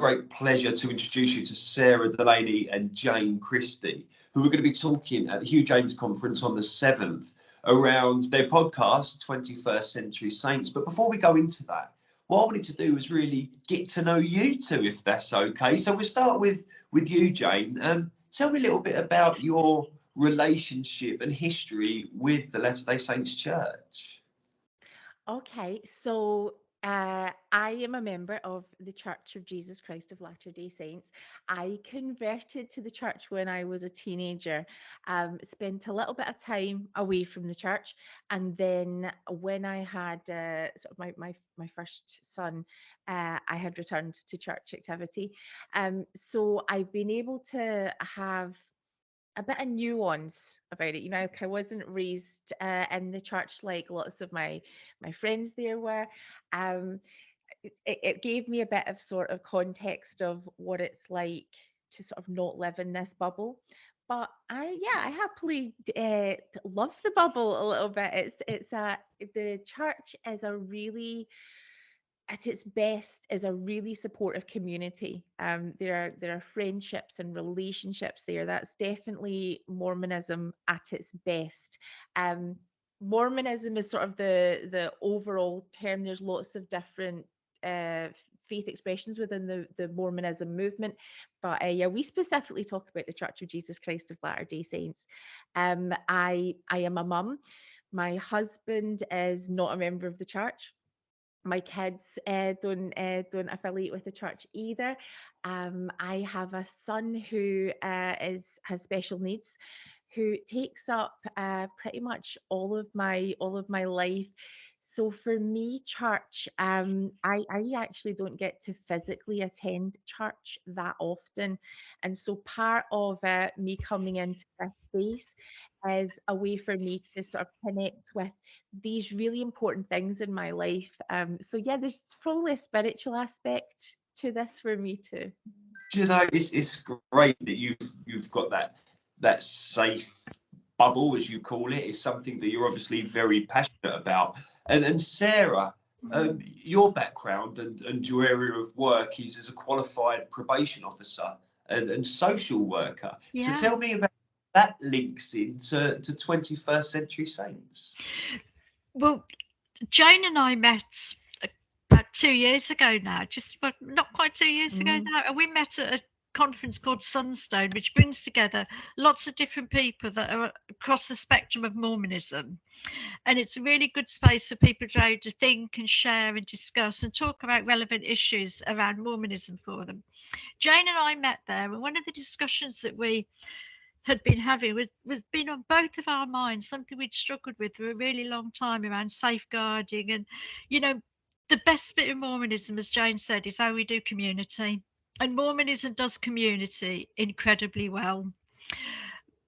great pleasure to introduce you to Sarah Delaney and Jane Christie, who are going to be talking at the Hugh James Conference on the 7th around their podcast, 21st Century Saints. But before we go into that, what I wanted to do was really get to know you two, if that's okay. So we'll start with you, Jane. Tell me a little bit about your relationship and history with the Latter-day Saints Church. Okay, so I am a member of the Church of Jesus Christ of Latter-day Saints. I converted to the church when I was a teenager, spent a little bit of time away from the church, and then when I had sort of my first son, I had returned to church activity. So I've been able to have a bit of nuance about it. You know, like I wasn't raised in the church like lots of my friends there were. Um, it gave me a bit of sort of context of what it's like to sort of not live in this bubble. But I happily love the bubble a little bit. The church is a really at its best is a really supportive community. There are friendships and relationships there. That's definitely Mormonism at its best. Um, Mormonism is sort of the overall term. There's lots of different faith expressions within the Mormonism movement, but yeah, we specifically talk about the Church of Jesus Christ of Latter-day Saints. I am a mum. My husband is not a member of the church. My kids don't affiliate with the church either. I have a son who has special needs, who takes up pretty much all of my life. So for me, church, I actually don't get to physically attend church that often, and so part of me coming into this space is a way for me to sort of connect with these really important things in my life. So yeah, there's probably a spiritual aspect to this for me too. Do you know, it's great that you've got that safe bubble, as you call it, is something that you're obviously very passionate about. And Sarah, your background and your area of work is as a qualified probation officer and social worker. So Yeah. tell me about that links into to 21st Century Saints. Well, Jane and I met about 2 years ago now, just well, not quite 2 years ago Mm. now. And we met at a conference called Sunstone, which brings together lots of different people that are across the spectrum of Mormonism. And it's a really good space for people to be able to think and share and discuss and talk about relevant issues around Mormonism for them. Jane and I met there, and one of the discussions that we had been having was been on both of our minds, something we'd struggled with for a really long time around safeguarding. And, you know, the best bit of Mormonism, as Jane said, is how we do community. And Mormonism does community incredibly well.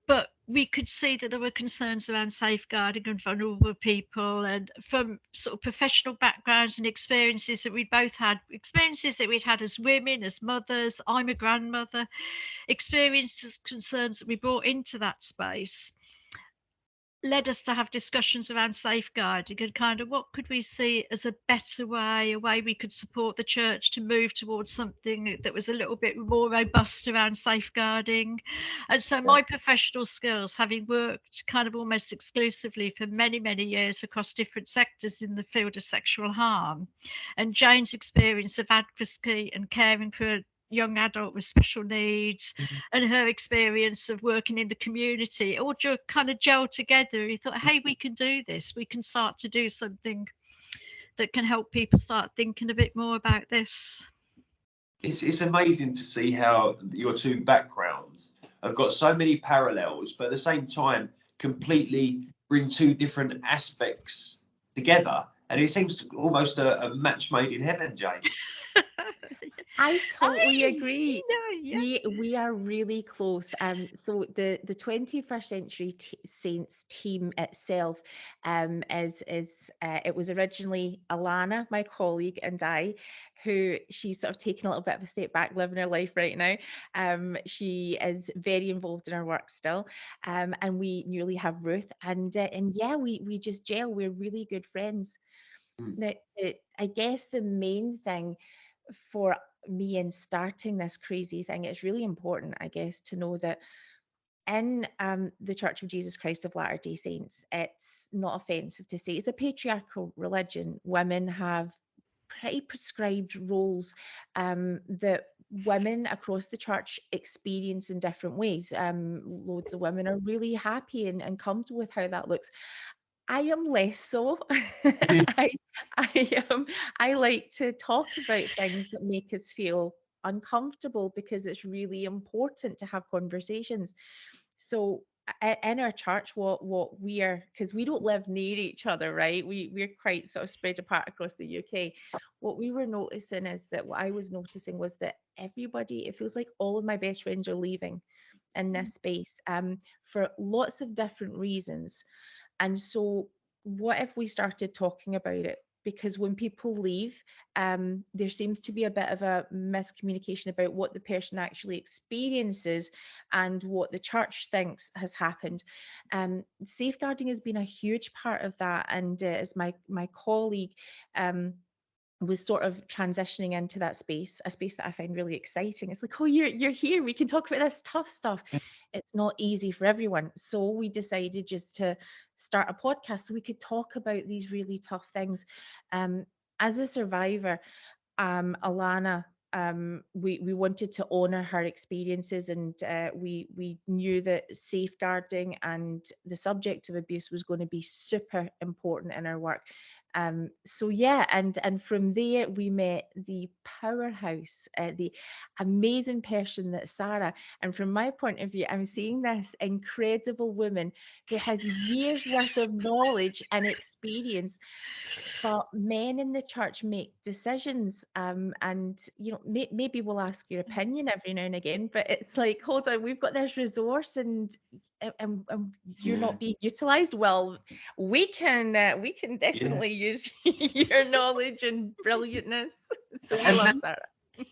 But we could see that there were concerns around safeguarding and vulnerable people, and from sort of professional backgrounds and experiences that we'd both had, experiences that we'd had as women, as mothers. I'm a grandmother, experiences, concerns that we brought into that space led us to have discussions around safeguarding and kind of what could we see as a better way, a way we could support the church to move towards something that was a little bit more robust around safeguarding. And so my professional skills, having worked kind of almost exclusively for many, many years across different sectors in the field of sexual harm, and Jane's experience of advocacy and caring for a young adult with special needs, and her experience of working in the community, it all kind of gelled together. He thought, hey, we can do this. We can start to do something that can help people start thinking a bit more about this. It's amazing to see how your two backgrounds have got so many parallels, but at the same time, completely bring two different aspects together. And it seems almost a match made in heaven, Jane. I totally I, agree. yeah. We are really close. So the 21st Century Saints team itself, is it was originally Alana, my colleague, and I, who she's sort of taken a little bit of a step back, living her life right now. She is very involved in her work still. And we newly have Ruth, and yeah, we just gel. We're really good friends. Mm. Now, I guess the main thing for me in starting this crazy thing, it's really important, I guess, to know that in the Church of Jesus Christ of Latter-day Saints, it's not offensive to say it's a patriarchal religion. Women have pretty prescribed roles that women across the church experience in different ways. Loads of women are really happy and comfortable with how that looks. I am less so. I I like to talk about things that make us feel uncomfortable because it's really important to have conversations. So in our church, what we are, because we don't live near each other, right? We're quite sort of spread apart across the UK. What we were noticing is that what I was noticing was that everybody, it feels like all of my best friends are leaving in this space for lots of different reasons. And so, what if we started talking about it? Because when people leave, there seems to be a bit of a miscommunication about what the person actually experiences and what the church thinks has happened. Safeguarding has been a huge part of that, and as my colleague was sort of transitioning into that space, a space that I find really exciting. It's like, oh, you're here. We can talk about this tough stuff. It's not easy for everyone. So we decided just to start a podcast so we could talk about these really tough things. As a survivor, Alana, we wanted to honor her experiences, and we knew that safeguarding and the subject of abuse was going to be super important in our work. So yeah, and from there we met the powerhouse, the amazing person that Sarah. And from my point of view, I'm seeing this incredible woman who has years worth of knowledge and experience. But men in the church make decisions, and maybe we'll ask your opinion every now and again. But it's like, hold on, we've got this resource, and you're Yeah. not being utilised. Well, we can definitely use your knowledge and brilliantness. So we And love Sarah.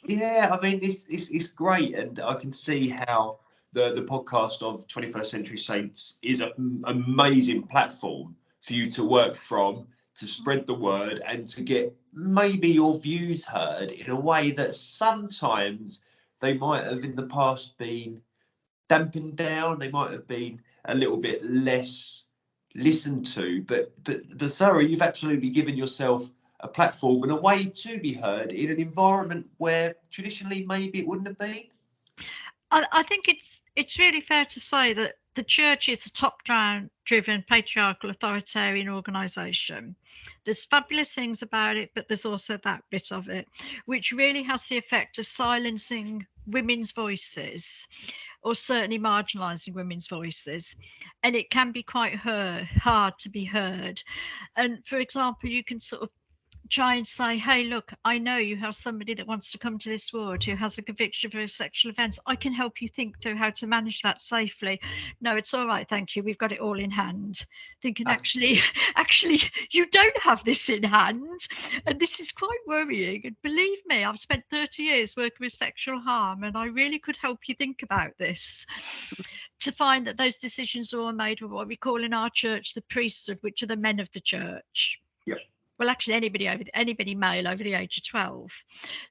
yeah, I mean, it's great, and I can see how the podcast of 21st Century Saints is an amazing platform for you to work from, to spread the word, and to get maybe your views heard in a way that sometimes they might have in the past been dampened down. They might have been a little bit less listened to. But Sarah, you've absolutely given yourself a platform and a way to be heard in an environment where traditionally maybe it wouldn't have been. I think it's really fair to say that the church is a top-down driven patriarchal authoritarian organisation. There's fabulous things about it, but there's also that bit of it which really has the effect of silencing women's voices, or certainly marginalising women's voices, and it can be quite hard to be heard. And for example, you can sort of try and say, hey, look, I know you have somebody that wants to come to this ward who has a conviction for a sexual offence. I can help you think through how to manage that safely. No, it's all right, thank you. We've got it all in hand. Thinking, actually, you don't have this in hand. And this is quite worrying. And believe me, I've spent 30 years working with sexual harm, and I really could help you think about this. To find that those decisions are all made with what we call in our church the priesthood, which are the men of the church. Yeah. Well, actually, anybody male over the age of 12.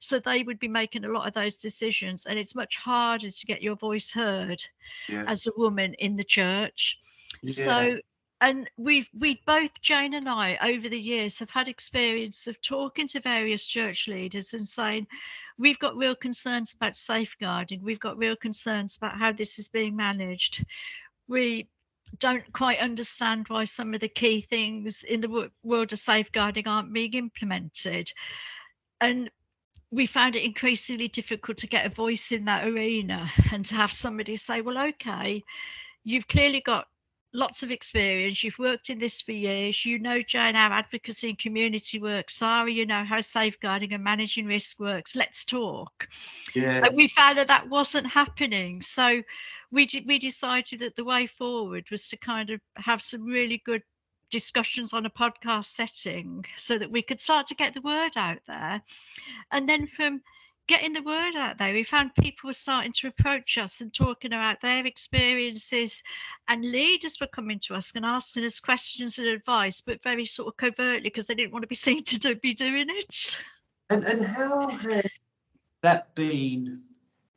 So they would be making a lot of those decisions, and it's much harder to get your voice heard as a woman in the church. Yeah. So, and we both, Jane and I, over the years have had experience of talking to various church leaders and saying, we've got real concerns about safeguarding. We've got real concerns about how this is being managed. We don't quite understand why some of the key things in the world of safeguarding aren't being implemented. And we found it increasingly difficult to get a voice in that arena and to have somebody say, well, okay, you've clearly got lots of experience. You've worked in this for years. You know, Jane, how advocacy and community works. Sarah, you know how safeguarding and managing risk works. Let's talk. Yeah. And we found that wasn't happening. So we decided that the way forward was to kind of have some really good discussions on a podcast setting so that we could start to get the word out there. And then from getting the word out there, we found people were starting to approach us and talking about their experiences, and leaders were coming to us and asking us questions and advice, but very sort of covertly because they didn't want to be seen to be doing it. And how that been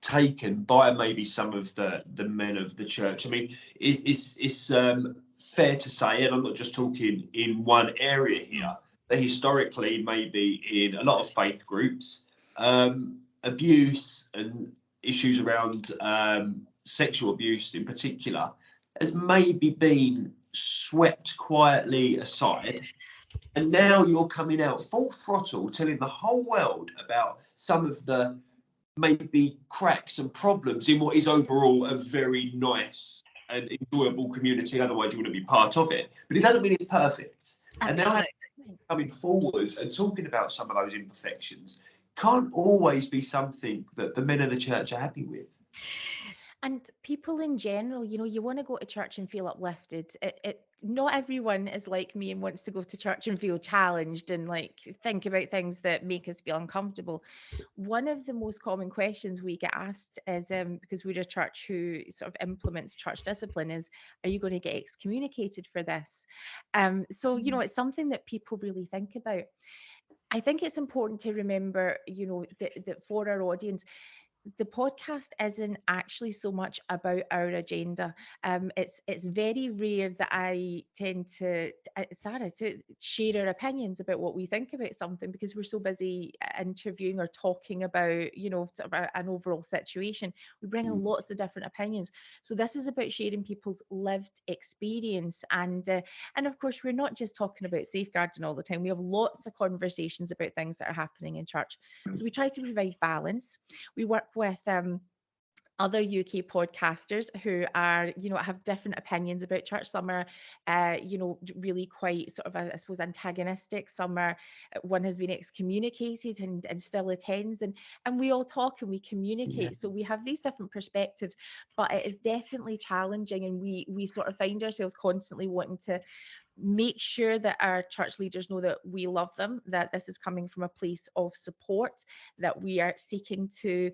taken by maybe some of the men of the church? I mean, it's fair to say, and I'm not just talking in one area here, that historically, maybe in a lot of faith groups, abuse and issues around sexual abuse in particular has maybe been swept quietly aside. And now you're coming out full throttle, telling the whole world about some of the maybe cracks and problems in what is overall a very nice and enjoyable community. Otherwise, you wouldn't be part of it. But it doesn't mean it's perfect. Absolutely. And now coming forward and talking about some of those imperfections can't always be something that the men of the church are happy with. And people in general, you want to go to church and feel uplifted. Not everyone is like me and wants to go to church and feel challenged and like think about things that make us feel uncomfortable. One of the most common questions we get asked is, because we're a church who sort of implements church discipline, is, are you going to get excommunicated for this? So, it's something that people really think about. I think it's important to remember, that for our audience, the podcast isn't actually so much about our agenda. It's very rare that I tend to, Sarah, to share our opinions about what we think about something, because we're so busy interviewing or talking about, sort of an overall situation. We bring in lots of different opinions. So this is about sharing people's lived experience. And of course, we're not just talking about safeguarding all the time. We have lots of conversations about things that are happening in church. So we try to provide balance. We work with other UK podcasters who are, have different opinions about church. Some are, really quite sort of, I suppose, antagonistic. Some are, one has been excommunicated and still attends. And we all talk and we communicate. Yeah. So we have these different perspectives, but it is definitely challenging. And we sort of find ourselves constantly wanting to make sure that our church leaders know that we love them, that this is coming from a place of support, that we are seeking to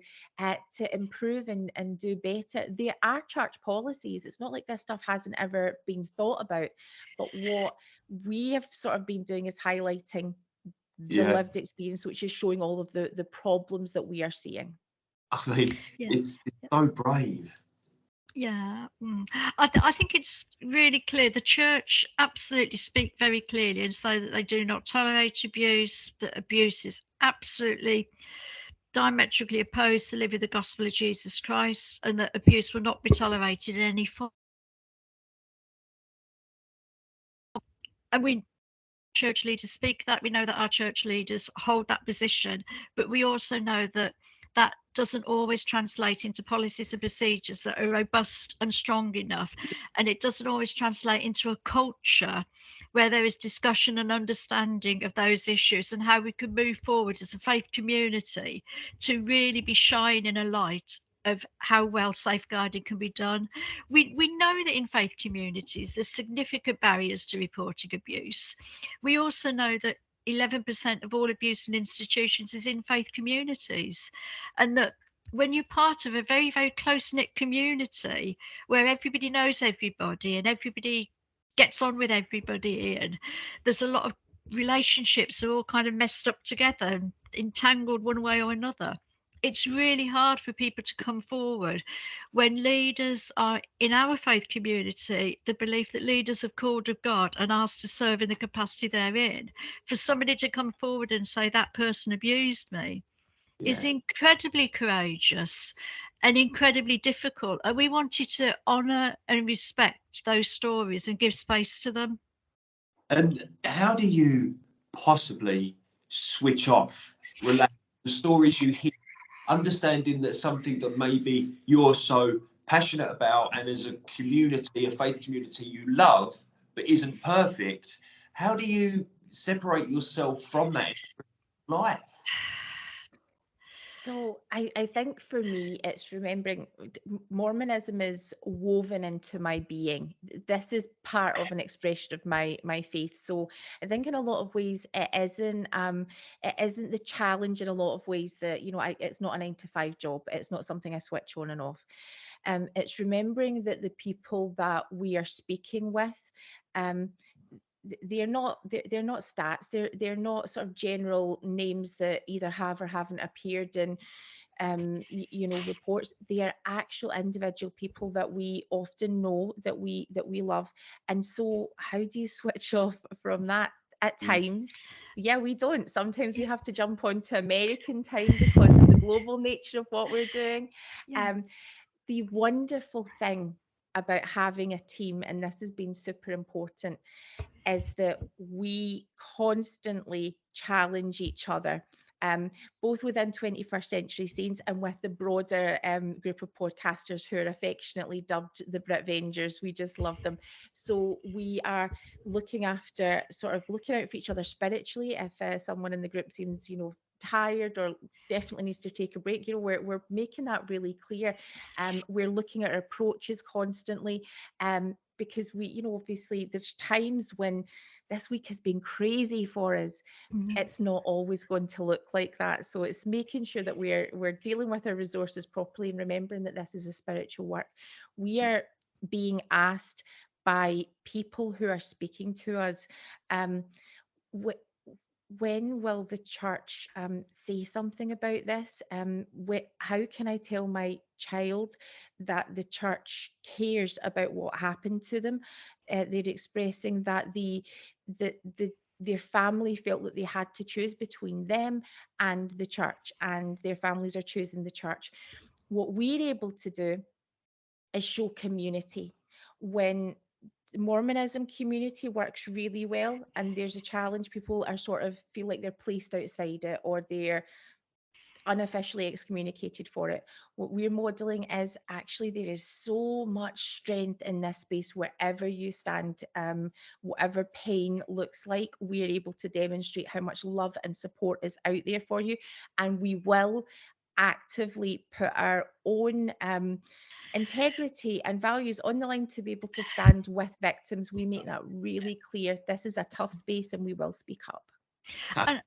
improve and do better. There are church policies. It's not like this stuff hasn't ever been thought about, but what we have sort of been doing is highlighting the lived experience, which is showing all of the problems that we are seeing. I mean, it's so brave. Yeah, I think it's really clear. The church absolutely speak very clearly and say that they do not tolerate abuse, that abuse is absolutely diametrically opposed to living the gospel of Jesus Christ, and that abuse will not be tolerated in any form. And we church leaders speak that. We know that our church leaders hold that position, but we also know that that doesn't always translate into policies and procedures that are robust and strong enough. And it doesn't always translate into a culture where there is discussion and understanding of those issues and how we can move forward as a faith community to really be shining a light of how well safeguarding can be done. We know that in faith communities there's significant barriers to reporting abuse. We also know that 11% of all abuse in institutions is in faith communities, and that when you're part of a very, very close-knit community where everybody knows everybody and everybody gets on with everybody, and there's a lot of relationships are all kind of messed up together and entangled one way or another. It's really hard for people to come forward when leaders are in our faith community, the belief that leaders are called of God and asked to serve in the capacity they're in. For somebody to come forward and say that person abused me is incredibly courageous and incredibly difficult. And we wanted to honour and respect those stories and give space to them. And how do you possibly switch off, relax, the stories you hear, understanding that something that maybe you're so passionate about and as a community, a faith community you love, but isn't perfect? How do you separate yourself from that life? So I think for me, it's remembering Mormonism is woven into my being. This is part of an expression of my faith. So I think in a lot of ways it isn't the challenge in a lot of ways that, it's not a 9 to 5 job. It's not something I switch on and off. It's remembering that the people that we are speaking with, they're not stats. They're not sort of general names that either have or haven't appeared in reports. They are actual individual people that we often know, that we love. And so how do you switch off from that at times? Yeah, we don't. Sometimes we have to jump onto American time because of the global nature of what we're doing. Yeah. The wonderful thing about having a team, and this has been super important, is that we constantly challenge each other, both within 21st Century Saints and with the broader group of podcasters who are affectionately dubbed the Brit Vengers. We just love them. So we are looking after, sort of looking out for each other spiritually. If someone in the group seems, tired or definitely needs to take a break, we're making that really clear. We're looking at our approaches constantly, because we, obviously there's times when this week has been crazy for us. It's not always going to look like that. So it's making sure that we're dealing with our resources properly and remembering that this is a spiritual work. We are being asked by people who are speaking to us, when will the church say something about this? How can I tell my child that the church cares about what happened to them? They're expressing that their family felt that they had to choose between them and the church, and their families are choosing the church. What we're able to do is show community. When Mormonism community works really well and there's a challenge, people are sort of feel like they're placed outside it, or they're unofficially excommunicated for it. What we're modeling is actually there is so much strength in this space wherever you stand, whatever pain looks like, we're able to demonstrate how much love and support is out there for you. And we will actively put our own integrity and values on the line to be able to stand with victims. We make that really clear. This is a tough space and we will speak up. And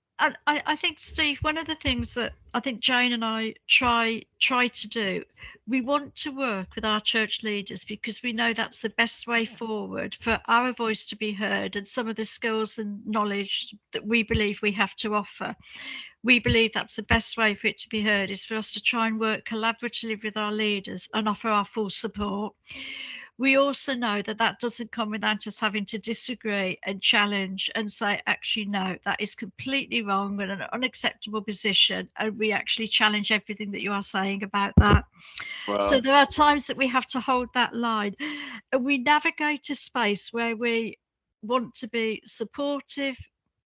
I think, Steve, one of the things that I think Jane and I try to do, we want to work with our church leaders because we know that's the best way forward for our voice to be heard, and some of the skills and knowledge that we believe we have to offer. We believe that's the best way for it to be heard, is for us to try and work collaboratively with our leaders and offer our full support. We also know that that doesn't come without us having to disagree and challenge and say, actually, no, that is completely wrong and an unacceptable position. And we actually challenge everything that you are saying about that. Wow. So there are times that we have to hold that line. And we navigate a space where we want to be supportive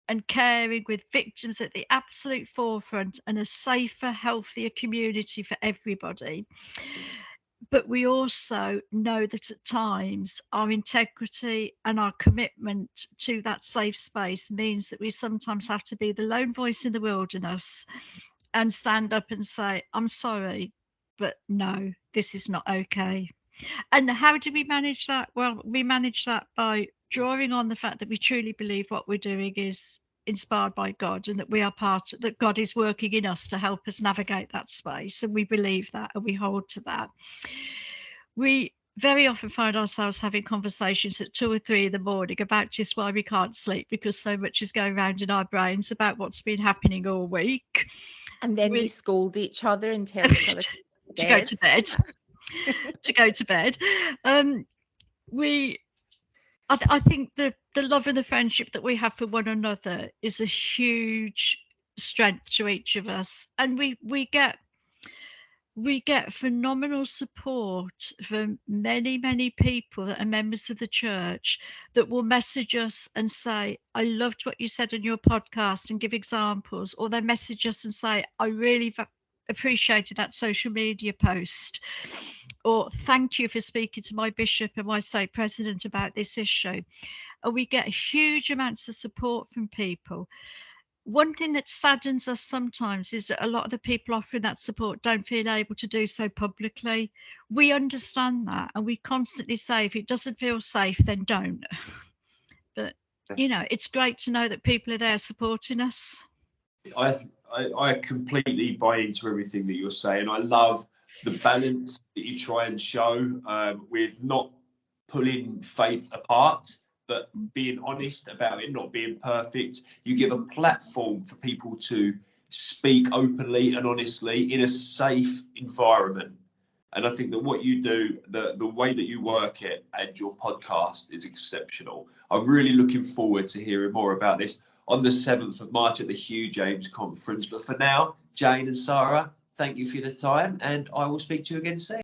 and caring, with victims at the absolute forefront, and a safer, healthier community for everybody. But we also know that at times our integrity and our commitment to that safe space means that we sometimes have to be the lone voice in the wilderness and stand up and say, I'm sorry, but no, this is not okay. And how do we manage that? Well, we manage that by drawing on the fact that we truly believe what we're doing is inspired by God, and that we are that God is working in us to help us navigate that space. And we believe that, and we hold to that. We very often find ourselves having conversations at 2 or 3 in the morning about just why we can't sleep, because so much is going around in our brains about what's been happening all week. And then we scold each other and tell each other to go to bed. To go to bed. I think the love and the friendship that we have for one another is a huge strength to each of us, and we get phenomenal support from many people that are members of the church that will message us and say, I loved what you said in your podcast, and give examples, or they message us and say, I really appreciated that social media post, or thank you for speaking to my bishop and my stake president about this issue. And we get huge amounts of support from people. One thing that saddens us sometimes is that a lot of the people offering that support don't feel able to do so publicly. We understand that, and we constantly say, if it doesn't feel safe, then don't. But it's great to know that people are there supporting us. I completely buy into everything that you're saying. I love the balance that you try and show, with not pulling faith apart, but being honest about it, not being perfect. You give a platform for people to speak openly and honestly in a safe environment. And I think that what you do, the way that you work it and your podcast is exceptional. I'm really looking forward to hearing more about this on the 7th of March at the Hugh James Conference. But for now, Jane and Sarah, thank you for the time, and I will speak to you again soon.